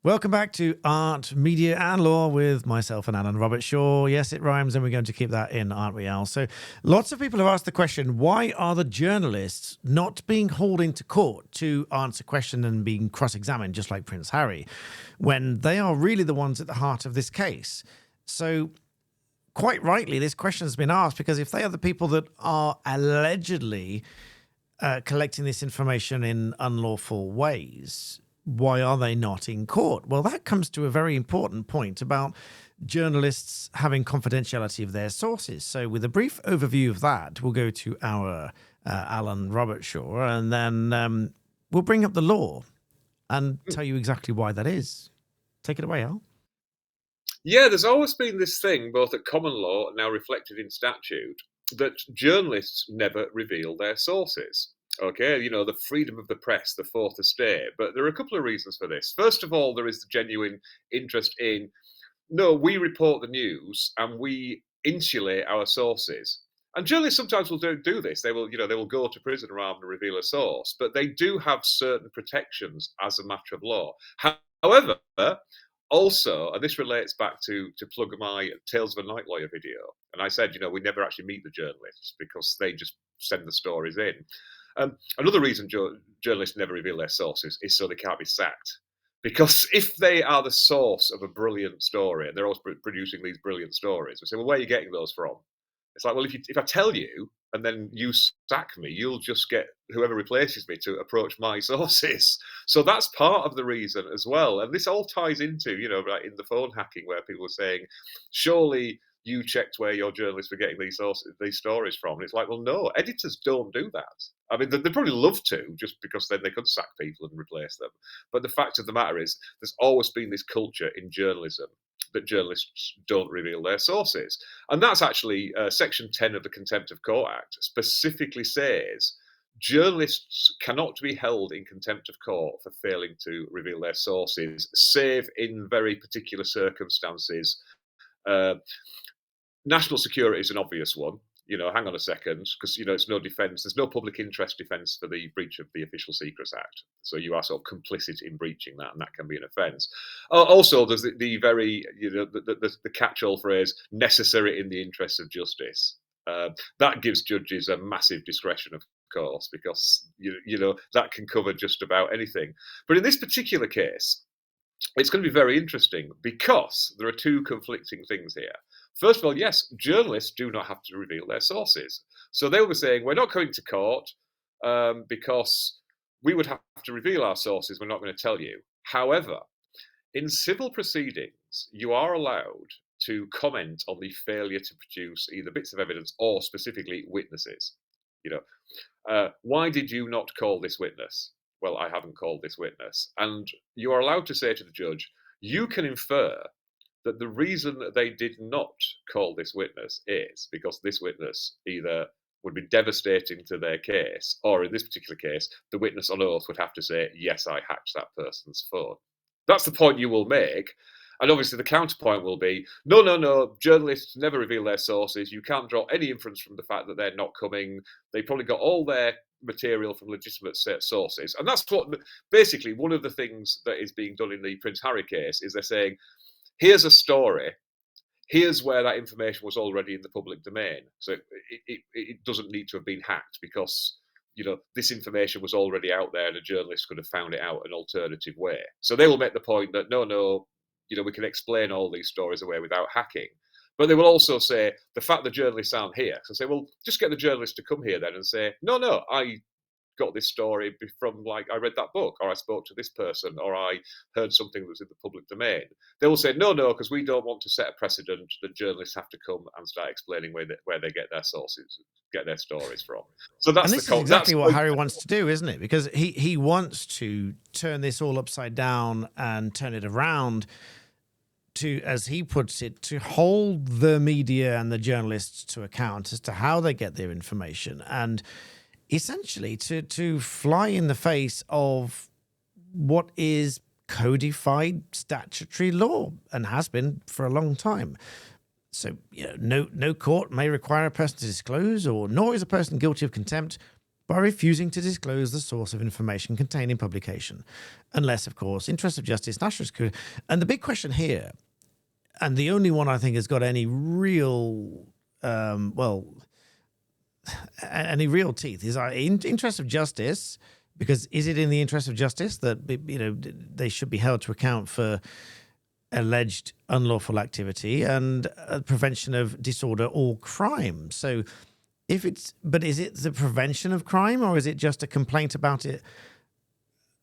Welcome back to Art, Media and Law with myself and Alan Robertshaw. Yes, it rhymes, and we're going to keep that in, aren't we, Al? So lots of people have asked the question, why are the journalists not being hauled into court to answer questions and being cross-examined, just like Prince Harry, when they are really the ones at the heart of this case? So quite rightly, this question has been asked because if they are the people that are allegedly collecting this information in unlawful ways, why are they not in court? Well, that comes to a very important point about journalists having confidentiality of their sources. So with a brief overview of that, we'll go to our Alan Robertshaw, and then we'll bring up the law and tell you exactly why that is. Take it away, Al. Yeah, there's always been this thing, both at common law and now reflected in statute, that journalists never reveal their sources. Okay, you know, the freedom of the press, the fourth estate. But there are a couple of reasons for this. First of all, there is the genuine interest in, no, we report the news and we insulate our sources. And journalists sometimes will do this. They will, they will go to prison rather than reveal a source, but they do have certain protections as a matter of law. However, also, and this relates back to plug my Tales of a Night Lawyer video, and I said, we never actually meet the journalists because they just send the stories in. Another reason journalists never reveal their sources is so they can't be sacked. Because if they are the source of a brilliant story, and they're always producing these brilliant stories, we say, well, where are you getting those from? It's like, well, if I tell you and then you sack me, you'll just get whoever replaces me to approach my sources. So that's part of the reason as well. And this all ties into, like in the phone hacking where people are saying, surely you checked where your journalists were getting these stories from. And it's like, well, no, editors don't do that. I mean, they'd probably love to, just because then they could sack people and replace them. But the fact of the matter is, there's always been this culture in journalism that journalists don't reveal their sources. And that's actually Section 10 of the Contempt of Court Act specifically says journalists cannot be held in contempt of court for failing to reveal their sources, save in very particular circumstances. National security is an obvious one. Hang on a second, because, it's no defence. There's no public interest defence for the breach of the Official Secrets Act. So you are sort of complicit in breaching that, and that can be an offence. Also, there's the very, the catch-all phrase, necessary in the interests of justice. That gives judges a massive discretion, of course, because, that can cover just about anything. But in this particular case, it's going to be very interesting because there are two conflicting things here. First of all, yes, journalists do not have to reveal their sources. So they will be saying, we're not going to court because we would have to reveal our sources. We're not going to tell you. However, in civil proceedings, you are allowed to comment on the failure to produce either bits of evidence or specifically witnesses. Why did you not call this witness? Well, I haven't called this witness. And you are allowed to say to the judge, you can infer that the reason that they did not call this witness is because this witness either would be devastating to their case, or in this particular case, the witness on oath would have to say, yes, I hacked that person's phone. That's the point you will make. And obviously the counterpoint will be, no, journalists never reveal their sources. You can't draw any inference from the fact that they're not coming. They probably got all their material from legitimate sources. And that's what, basically, one of the things that is being done in the Prince Harry case is they're saying, here's a story. Here's where that information was already in the public domain. So it doesn't need to have been hacked because, this information was already out there and a journalist could have found it out an alternative way. So they will make the point that, no, we can explain all these stories away without hacking. But they will also say, the fact that journalists aren't here. So say, well, just get the journalists to come here then and say, no, I got this story from, I read that book, or I spoke to this person, or I heard something that was in the public domain. They will say, no, because we don't want to set a precedent that journalists have to come and start explaining where they get their sources, get their stories from. So that's and this is exactly what Harry wants to do, isn't it? Because he wants to turn this all upside down and turn it around to, as he puts it, to hold the media and the journalists to account as to how they get their information, and essentially to fly in the face of what is codified statutory law and has been for a long time. So, no court may require a person to disclose, or nor is a person guilty of contempt by refusing to disclose the source of information contained in publication, unless, of course, interest of justice, national security. And the big question here, and the only one I think has got any real, any real teeth, is in interest of justice. Because is it in the interest of justice that they should be held to account for alleged unlawful activity and prevention of disorder or crime? So, is it the prevention of crime, or is it just a complaint about it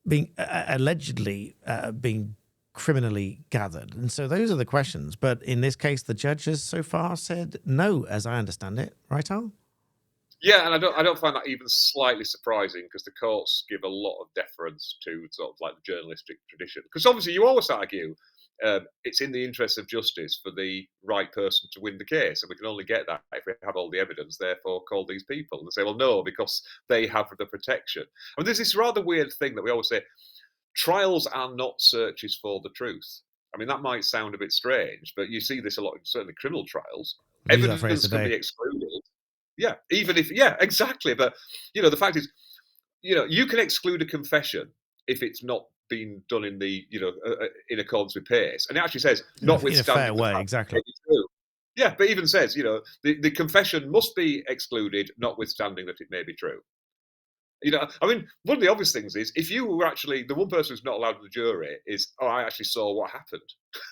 being allegedly being criminally gathered? And so those are the questions. But in this case, the judge has so far said no, as I understand it. Right, Al? Yeah, and I don't find that even slightly surprising, because the courts give a lot of deference to sort of like the journalistic tradition. Because obviously you always argue it's in the interest of justice for the right person to win the case, and we can only get that if we have all the evidence, therefore call these people. And they say, well, no, because they have the protection. I mean, there's this rather weird thing that we always say, trials are not searches for the truth. I mean, that might sound a bit strange, but you see this a lot in certainly criminal trials. Use that phrase Evidence can today. be excluded. Yeah, exactly. But, the fact is, you can exclude a confession if it's not been done in the, in accordance with PACE. And it actually says, notwithstanding in a fair way, exactly. It may be true. Yeah, but even says, the confession must be excluded, notwithstanding that it may be true. I mean, one of the obvious things is, if you were actually, the one person who's not allowed in the jury is, I actually saw what happened.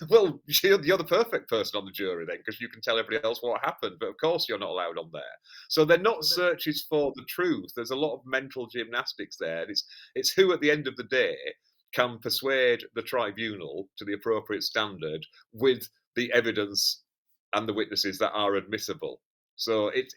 Well, you're the perfect person on the jury then, because you can tell everybody else what happened. But of course, you're not allowed on there. So they're not searches for the truth. There's a lot of mental gymnastics there. And it's who, at the end of the day, can persuade the tribunal to the appropriate standard with the evidence and the witnesses that are admissible. So it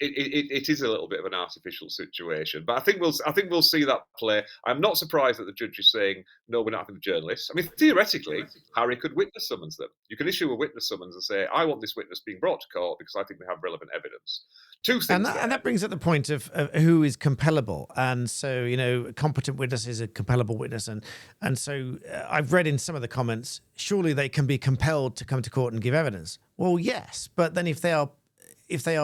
is a little bit of an artificial situation, but I think we'll see that play. I'm not surprised that the judge is saying no, we're not having the journalists. I mean, theoretically, Harry could witness summons them. You can issue a witness summons and say, I want this witness being brought to court because I think we have relevant evidence. Two things, and that brings up the point of who is compellable. And so, a competent witness is a compellable witness, and so I've read in some of the comments, surely they can be compelled to come to court and give evidence. Well, yes, but then if they are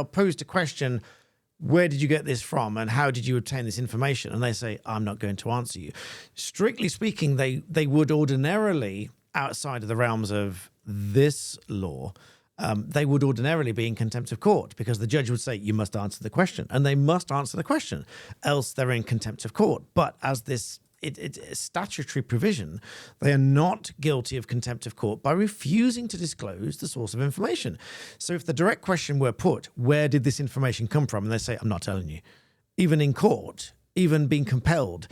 posed a question, where did you get this from and how did you obtain this information? And they say, I'm not going to answer you. Strictly speaking, they would ordinarily, outside of the realms of this law, they would ordinarily be in contempt of court, because the judge would say, you must answer the question. And they must answer the question, else they're in contempt of court. But as this it's a statutory provision, they are not guilty of contempt of court by refusing to disclose the source of information. So if the direct question were put, where did this information come from? And they say, I'm not telling you. Even in court, even being compelled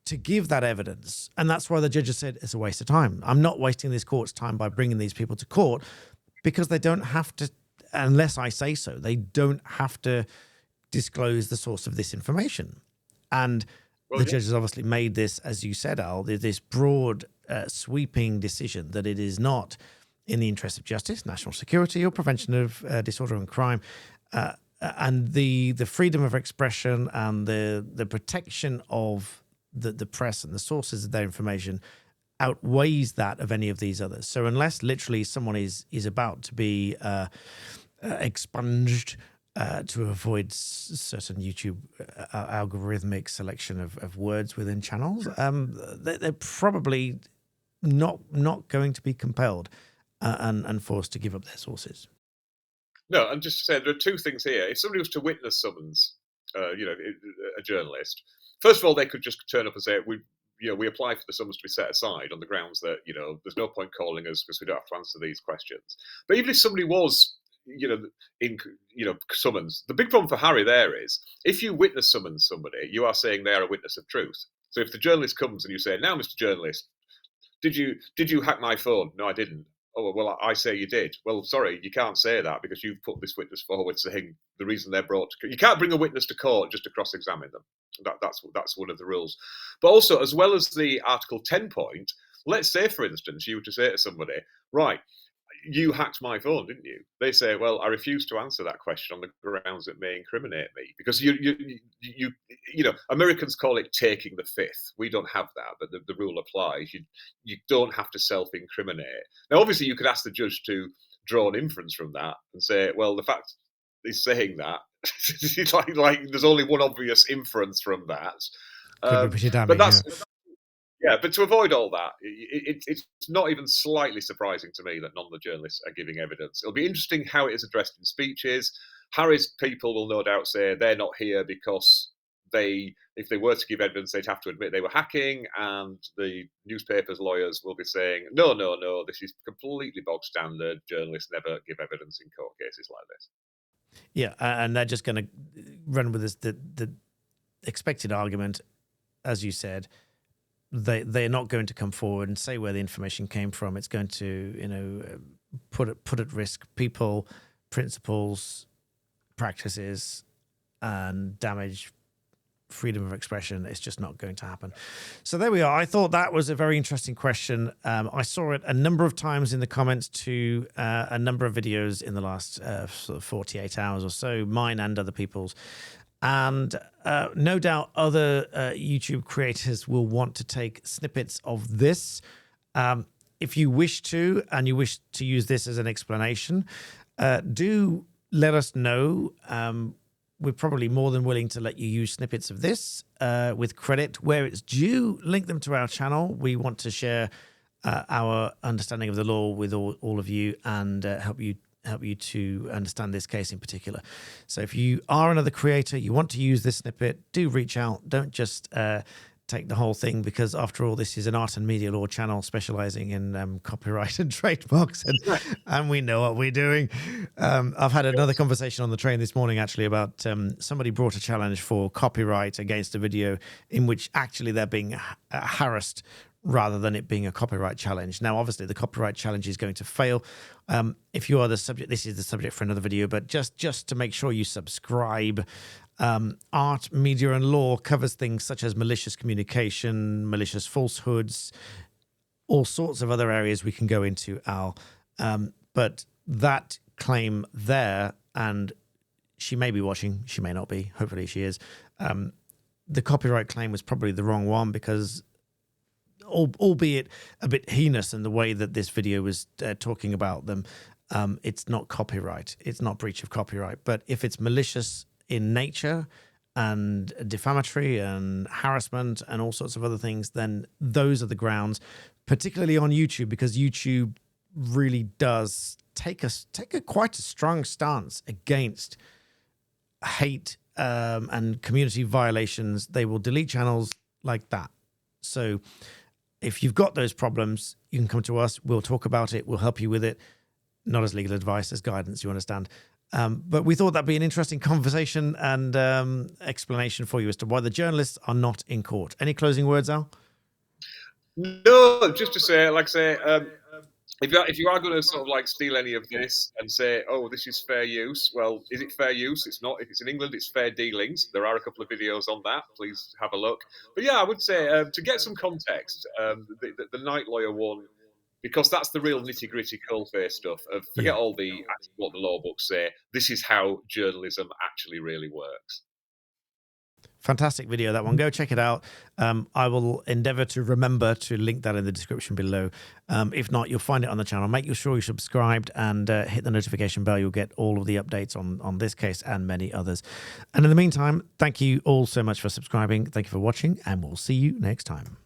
to give that evidence. And that's why the judge has said it's a waste of time. I'm not wasting this court's time by bringing these people to court, because they don't have to, unless I say so, they don't have to disclose the source of this information. And the judge has obviously made this, as you said, Al, this broad, sweeping decision that it is not in the interest of justice, national security, or prevention of disorder and crime, and the freedom of expression and the protection of the press and the sources of their information outweighs that of any of these others. So unless literally someone is about to be expunged to avoid certain YouTube algorithmic selection of words within channels, they're probably not going to be compelled and forced to give up their sources. No, and just to say, there are two things here. If somebody was to witness summons, a journalist, first of all, they could just turn up and say, we apply for the summons to be set aside on the grounds that, there's no point calling us because we don't have to answer these questions. But even if somebody was, summons, the big problem for Harry there is, if you witness summons somebody, you are saying they are a witness of truth. So if the journalist comes and you say, now, Mr. Journalist, did you hack my phone? No, I didn't. Oh, well, I say you did. Well, sorry, you can't say that because you've put this witness forward saying the reason they're brought to court. You can't bring a witness to court just to cross-examine them. That's one of the rules. But also, as well as the Article 10 point, let's say, for instance, you were to say to somebody, right, you hacked my phone, didn't you? They say, well, I refuse to answer that question on the grounds it may incriminate me. Because Americans call it taking the fifth. We don't have that, but the rule applies. You don't have to self-incriminate. Now, obviously, you could ask the judge to draw an inference from that and say, well, the fact he's saying that like there's only one obvious inference from that. Could be pretty But damning, that's yeah. yeah. But to avoid all that, it's not even slightly surprising to me that none of the journalists are giving evidence. It'll be interesting how it is addressed in speeches. Harry's people will no doubt say they're not here because if they were to give evidence, they'd have to admit they were hacking, and the newspaper's lawyers will be saying, no, this is completely bog standard. Journalists never give evidence in court cases like this. Yeah, and they're just going to run with this the expected argument, as you said. They're not going to come forward and say where the information came from. It's going to, put at risk people, principles, practices, and damage freedom of expression. It's just not going to happen. So there we are. I thought that was a very interesting question. I saw it a number of times in the comments to a number of videos in the last sort of 48 hours or so, mine and other people's. And no doubt other YouTube creators will want to take snippets of this. If you wish to, and you wish to use this as an explanation, do let us know. We're probably more than willing to let you use snippets of this with credit where it's due. Link them to our channel. We want to share our understanding of the law with all of you and help you to understand this case in particular. So if you are another creator, you want to use this snippet, do reach out. Don't just take the whole thing, because after all, this is an art and media law channel specializing in copyright and trademarks, and we know what we're doing. I've had another conversation on the train this morning actually about somebody brought a challenge for copyright against a video in which actually they're being harassed rather than it being a copyright challenge. Now, obviously, the copyright challenge is going to fail. If you are the subject, this is the subject for another video, but just to make sure you subscribe. Art, media, and law covers things such as malicious communication, malicious falsehoods, all sorts of other areas we can go into, Al. But that claim there, and she may be watching, she may not be, hopefully she is, the copyright claim was probably the wrong one, because albeit a bit heinous in the way that this video was talking about them, it's not copyright. It's not breach of copyright. But if it's malicious in nature and defamatory and harassment and all sorts of other things, then those are the grounds, particularly on YouTube, because YouTube really does take quite a strong stance against hate and community violations. They will delete channels like that. So if you've got those problems, you can come to us. We'll talk about it. We'll help you with it. Not as legal advice, as guidance, you understand. But we thought that'd be an interesting conversation and explanation for you as to why the journalists are not in court. Any closing words, Al? No, just to say, like I say, if you are going to sort of like steal any of this and say, oh, this is fair use, well, is it fair use? It's not. If it's in England, it's fair dealings. There are a couple of videos on that. Please have a look. But yeah, I would say to get some context, the Night Lawyer one, because that's the real nitty-gritty coalface stuff of forget all the what the law books say. This is how journalism actually really works. Fantastic video, that one. Go check it out. I will endeavor to remember to link that in the description below. If not, you'll find it on the channel. Make sure you're subscribed and hit the notification bell. You'll get all of the updates on this case and many others. And in the meantime, thank you all so much for subscribing. Thank you for watching, and we'll see you next time.